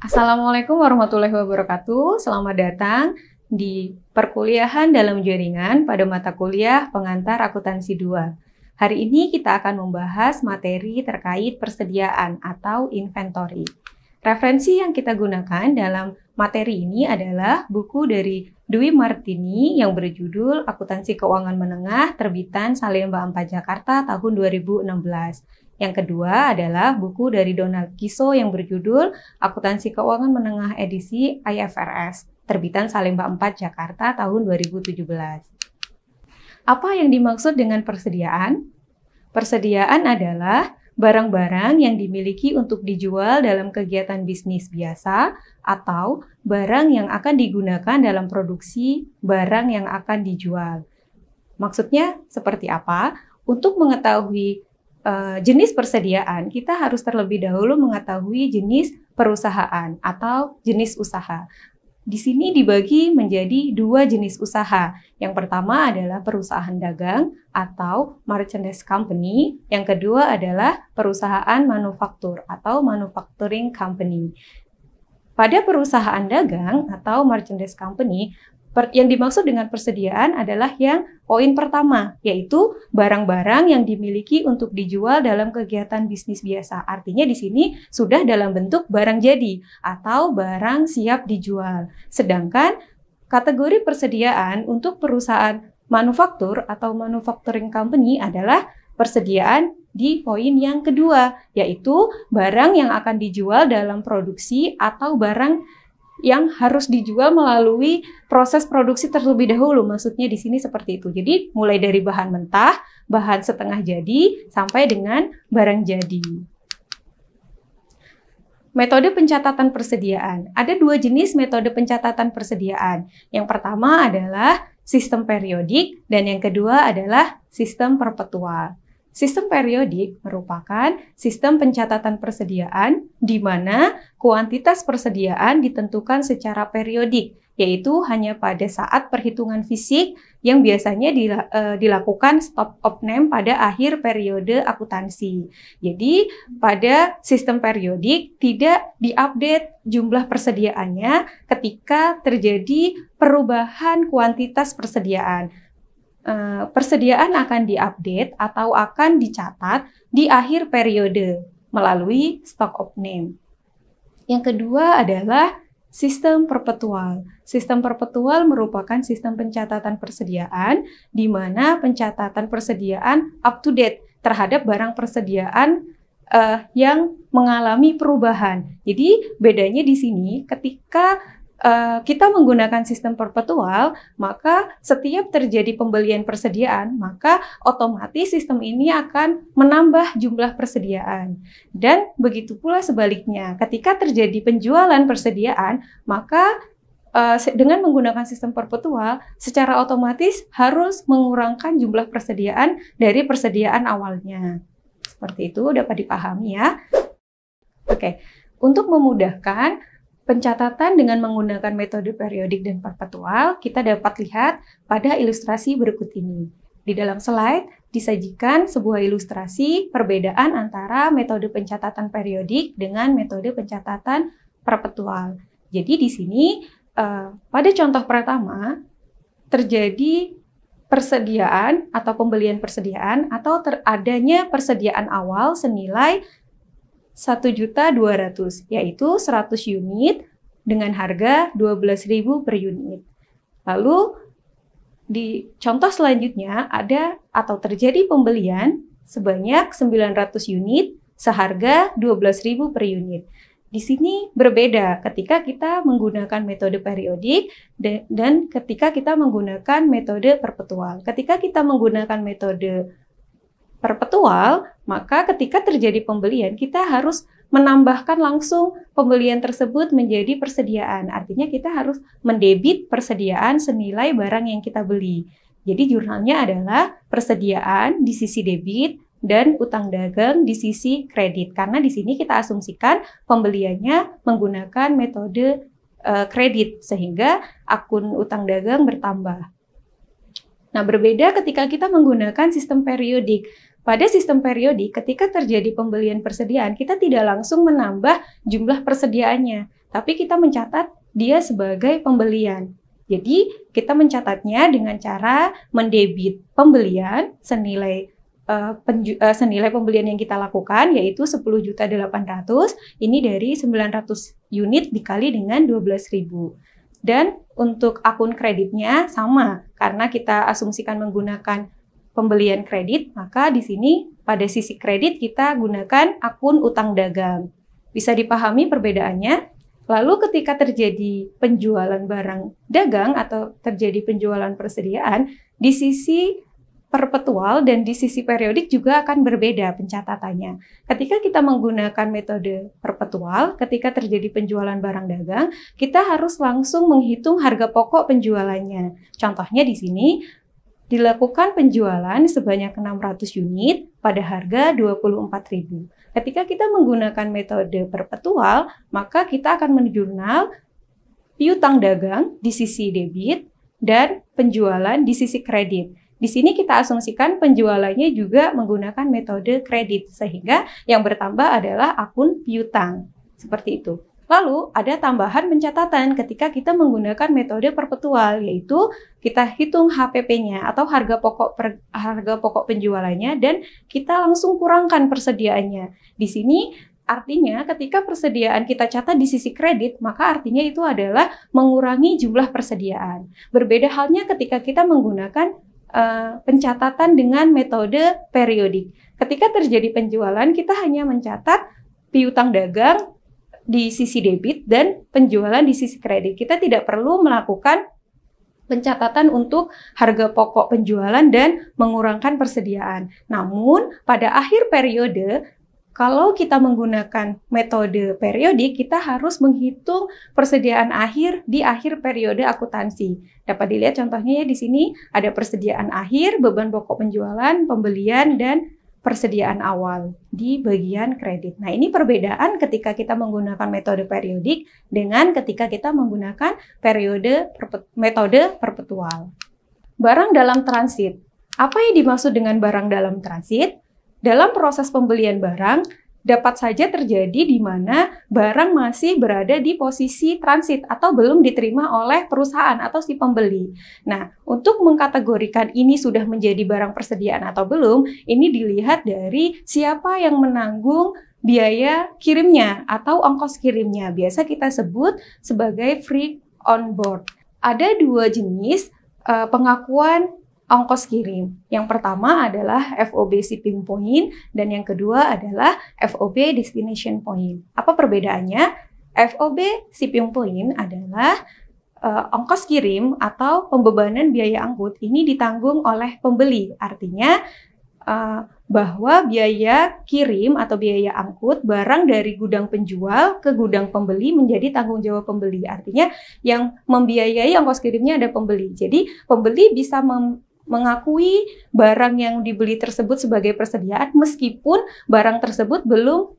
Assalamualaikum warahmatullahi wabarakatuh. Selamat datang di perkuliahan dalam jaringan pada mata kuliah pengantar akuntansi 2. Hari ini kita akan membahas materi terkait persediaan atau inventory. Referensi yang kita gunakan dalam materi ini adalah buku dari Dwi Martini yang berjudul Akuntansi Keuangan Menengah terbitan Salemba 4 Jakarta tahun 2016. Yang kedua adalah buku dari Donald Kiso yang berjudul Akuntansi Keuangan Menengah edisi IFRS, terbitan Salemba 4 Jakarta tahun 2017. Apa yang dimaksud dengan persediaan? Persediaan adalah barang-barang yang dimiliki untuk dijual dalam kegiatan bisnis biasa atau barang yang akan digunakan dalam produksi barang yang akan dijual. Maksudnya seperti apa? Untuk mengetahui jenis persediaan, kita harus terlebih dahulu mengetahui jenis perusahaan atau jenis usaha. Di sini dibagi menjadi dua jenis usaha. Yang pertama adalah perusahaan dagang atau merchandise company. Yang kedua adalah perusahaan manufaktur atau manufacturing company. Pada perusahaan dagang atau merchandise company, yang dimaksud dengan persediaan adalah yang poin pertama, yaitu barang-barang yang dimiliki untuk dijual dalam kegiatan bisnis biasa. Artinya di sini sudah dalam bentuk barang jadi atau barang siap dijual. Sedangkan kategori persediaan untuk perusahaan manufaktur atau manufacturing company adalah persediaan di poin yang kedua, yaitu barang yang akan dijual dalam produksi atau barang yang harus dijual melalui proses produksi terlebih dahulu. Maksudnya di sini seperti itu. Jadi mulai dari bahan mentah, bahan setengah jadi, sampai dengan barang jadi. Metode pencatatan persediaan. Ada dua jenis metode pencatatan persediaan. Yang pertama adalah sistem periodik dan yang kedua adalah sistem perpetual. Sistem periodik merupakan sistem pencatatan persediaan di mana kuantitas persediaan ditentukan secara periodik, yaitu hanya pada saat perhitungan fisik yang biasanya dilakukan stop of name pada akhir periode akuntansi. Jadi, pada sistem periodik tidak diupdate jumlah persediaannya ketika terjadi perubahan kuantitas persediaan. Persediaan akan diupdate atau akan dicatat di akhir periode melalui stock of name. Yang kedua adalah sistem perpetual. Sistem perpetual merupakan sistem pencatatan persediaan di mana pencatatan persediaan up to date terhadap barang persediaan yang mengalami perubahan. Jadi bedanya di sini ketika kita menggunakan sistem perpetual, maka setiap terjadi pembelian persediaan, maka otomatis sistem ini akan menambah jumlah persediaan. Dan begitu pula sebaliknya, ketika terjadi penjualan persediaan, maka dengan menggunakan sistem perpetual, secara otomatis harus mengurangkan jumlah persediaan dari persediaan awalnya. Seperti itu dapat dipahami ya. Oke, untuk memudahkan pencatatan dengan menggunakan metode periodik dan perpetual, kita dapat lihat pada ilustrasi berikut ini. Di dalam slide disajikan sebuah ilustrasi perbedaan antara metode pencatatan periodik dengan metode pencatatan perpetual. Jadi di sini pada contoh pertama terjadi persediaan atau pembelian persediaan atau adanya persediaan awal senilai 1.200.000, yaitu 100 unit dengan harga 12.000 per unit. Lalu di contoh selanjutnya ada atau terjadi pembelian sebanyak 900 unit seharga 12.000 per unit. Di sini berbeda ketika kita menggunakan metode periodik dan ketika kita menggunakan metode perpetual. Ketika kita menggunakan metode perpetual, maka ketika terjadi pembelian, kita harus menambahkan langsung pembelian tersebut menjadi persediaan. Artinya kita harus mendebit persediaan senilai barang yang kita beli. Jadi jurnalnya adalah persediaan di sisi debit dan utang dagang di sisi kredit. Karena di sini kita asumsikan pembeliannya menggunakan metode kredit, sehingga akun utang dagang bertambah. Nah, berbeda ketika kita menggunakan sistem periodik. Pada sistem periodik, ketika terjadi pembelian persediaan, kita tidak langsung menambah jumlah persediaannya, tapi kita mencatat dia sebagai pembelian. Jadi, kita mencatatnya dengan cara mendebit pembelian senilai senilai pembelian yang kita lakukan, yaitu 10.800.000, ini dari 900 unit dikali dengan 12.000. Dan untuk akun kreditnya sama, karena kita asumsikan menggunakan pembelian kredit, maka di sini pada sisi kredit kita gunakan akun utang dagang. Bisa dipahami perbedaannya? Lalu ketika terjadi penjualan barang dagang atau terjadi penjualan persediaan, di sisi perpetual dan di sisi periodik juga akan berbeda pencatatannya. Ketika kita menggunakan metode perpetual, ketika terjadi penjualan barang dagang, kita harus langsung menghitung harga pokok penjualannya. Contohnya di sini, dilakukan penjualan sebanyak 600 unit pada harga 24.000. Ketika kita menggunakan metode perpetual, maka kita akan menjurnal piutang dagang di sisi debit dan penjualan di sisi kredit. Di sini kita asumsikan penjualannya juga menggunakan metode kredit, sehingga yang bertambah adalah akun piutang. Seperti itu. Lalu ada tambahan pencatatan ketika kita menggunakan metode perpetual, yaitu kita hitung HPP-nya atau harga pokok penjualannya dan kita langsung kurangkan persediaannya. Di sini artinya ketika persediaan kita catat di sisi kredit, maka artinya itu adalah mengurangi jumlah persediaan. Berbeda halnya ketika kita menggunakan pencatatan dengan metode periodik. Ketika terjadi penjualan, kita hanya mencatat piutang dagang di sisi debit dan penjualan di sisi kredit. Kita tidak perlu melakukan pencatatan untuk harga pokok penjualan dan mengurangkan persediaan. Namun, pada akhir periode, kalau kita menggunakan metode periodik, kita harus menghitung persediaan akhir di akhir periode akuntansi. Dapat dilihat contohnya ya di sini ada persediaan akhir, beban pokok penjualan, pembelian, dan persediaan awal di bagian kredit. Nah, ini perbedaan ketika kita menggunakan metode periodik dengan ketika kita menggunakan metode perpetual. Barang dalam transit. Apa yang dimaksud dengan barang dalam transit? Dalam proses pembelian barang, dapat saja terjadi di mana barang masih berada di posisi transit atau belum diterima oleh perusahaan atau si pembeli. Nah, untuk mengkategorikan ini sudah menjadi barang persediaan atau belum, ini dilihat dari siapa yang menanggung biaya kirimnya atau ongkos kirimnya. Biasa kita sebut sebagai free on board. Ada dua jenis pengakuan ongkos kirim. Yang pertama adalah FOB shipping point dan yang kedua adalah FOB destination point. Apa perbedaannya? FOB shipping point adalah ongkos kirim atau pembebanan biaya angkut ini ditanggung oleh pembeli. Artinya bahwa biaya kirim atau biaya angkut barang dari gudang penjual ke gudang pembeli menjadi tanggung jawab pembeli. Artinya yang membiayai ongkos kirimnya ada pembeli. Jadi pembeli bisa mengakui barang yang dibeli tersebut sebagai persediaan meskipun barang tersebut belum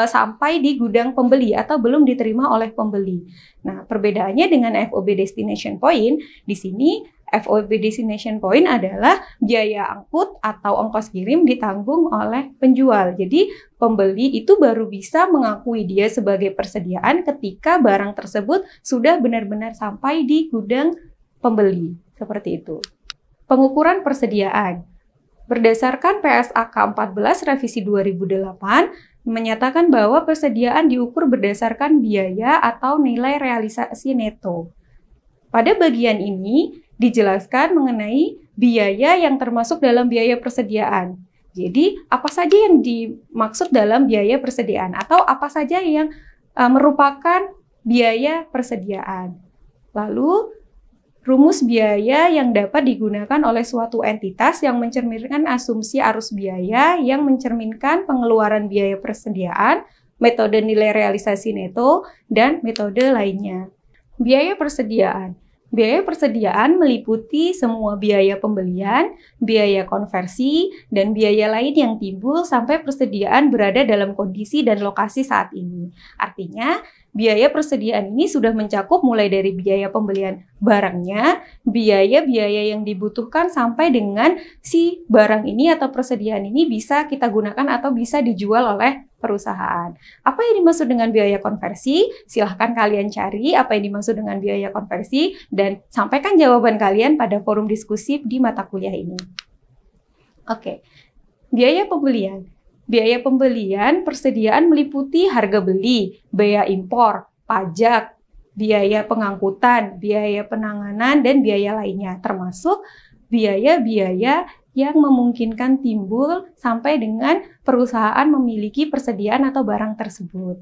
sampai di gudang pembeli atau belum diterima oleh pembeli. Nah, perbedaannya dengan FOB destination point, di sini FOB destination point adalah biaya angkut atau ongkos kirim ditanggung oleh penjual. Jadi, pembeli itu baru bisa mengakui dia sebagai persediaan ketika barang tersebut sudah benar-benar sampai di gudang pembeli. Seperti itu. Pengukuran persediaan. Berdasarkan PSAK 14 revisi 2008 menyatakan bahwa persediaan diukur berdasarkan biaya atau nilai realisasi neto. Pada bagian ini dijelaskan mengenai biaya yang termasuk dalam biaya persediaan. Jadi, apa saja yang dimaksud dalam biaya persediaan atau apa saja yang merupakan biaya persediaan. Lalu, rumus biaya yang dapat digunakan oleh suatu entitas yang mencerminkan asumsi arus biaya yang mencerminkan pengeluaran biaya persediaan, metode nilai realisasi neto, dan metode lainnya. Biaya persediaan. Biaya persediaan meliputi semua biaya pembelian, biaya konversi, dan biaya lain yang timbul sampai persediaan berada dalam kondisi dan lokasi saat ini. Artinya, biaya persediaan ini sudah mencakup mulai dari biaya pembelian barangnya, biaya-biaya yang dibutuhkan sampai dengan si barang ini atau persediaan ini bisa kita gunakan atau bisa dijual oleh perusahaan. Apa yang dimaksud dengan biaya konversi? Silahkan kalian cari apa yang dimaksud dengan biaya konversi dan sampaikan jawaban kalian pada forum diskusi di mata kuliah ini. Oke, biaya pembelian. Biaya pembelian persediaan meliputi harga beli, biaya impor, pajak, biaya pengangkutan, biaya penanganan, dan biaya lainnya, termasuk biaya-biaya yang memungkinkan timbul sampai dengan perusahaan memiliki persediaan atau barang tersebut.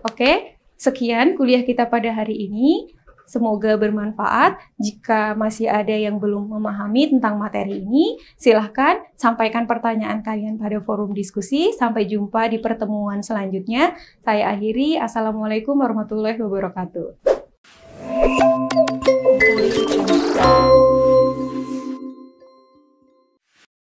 Oke, sekian kuliah kita pada hari ini. Semoga bermanfaat. Jika masih ada yang belum memahami tentang materi ini, silahkan sampaikan pertanyaan kalian pada forum diskusi. Sampai jumpa di pertemuan selanjutnya. Saya akhiri. Assalamualaikum warahmatullahi wabarakatuh.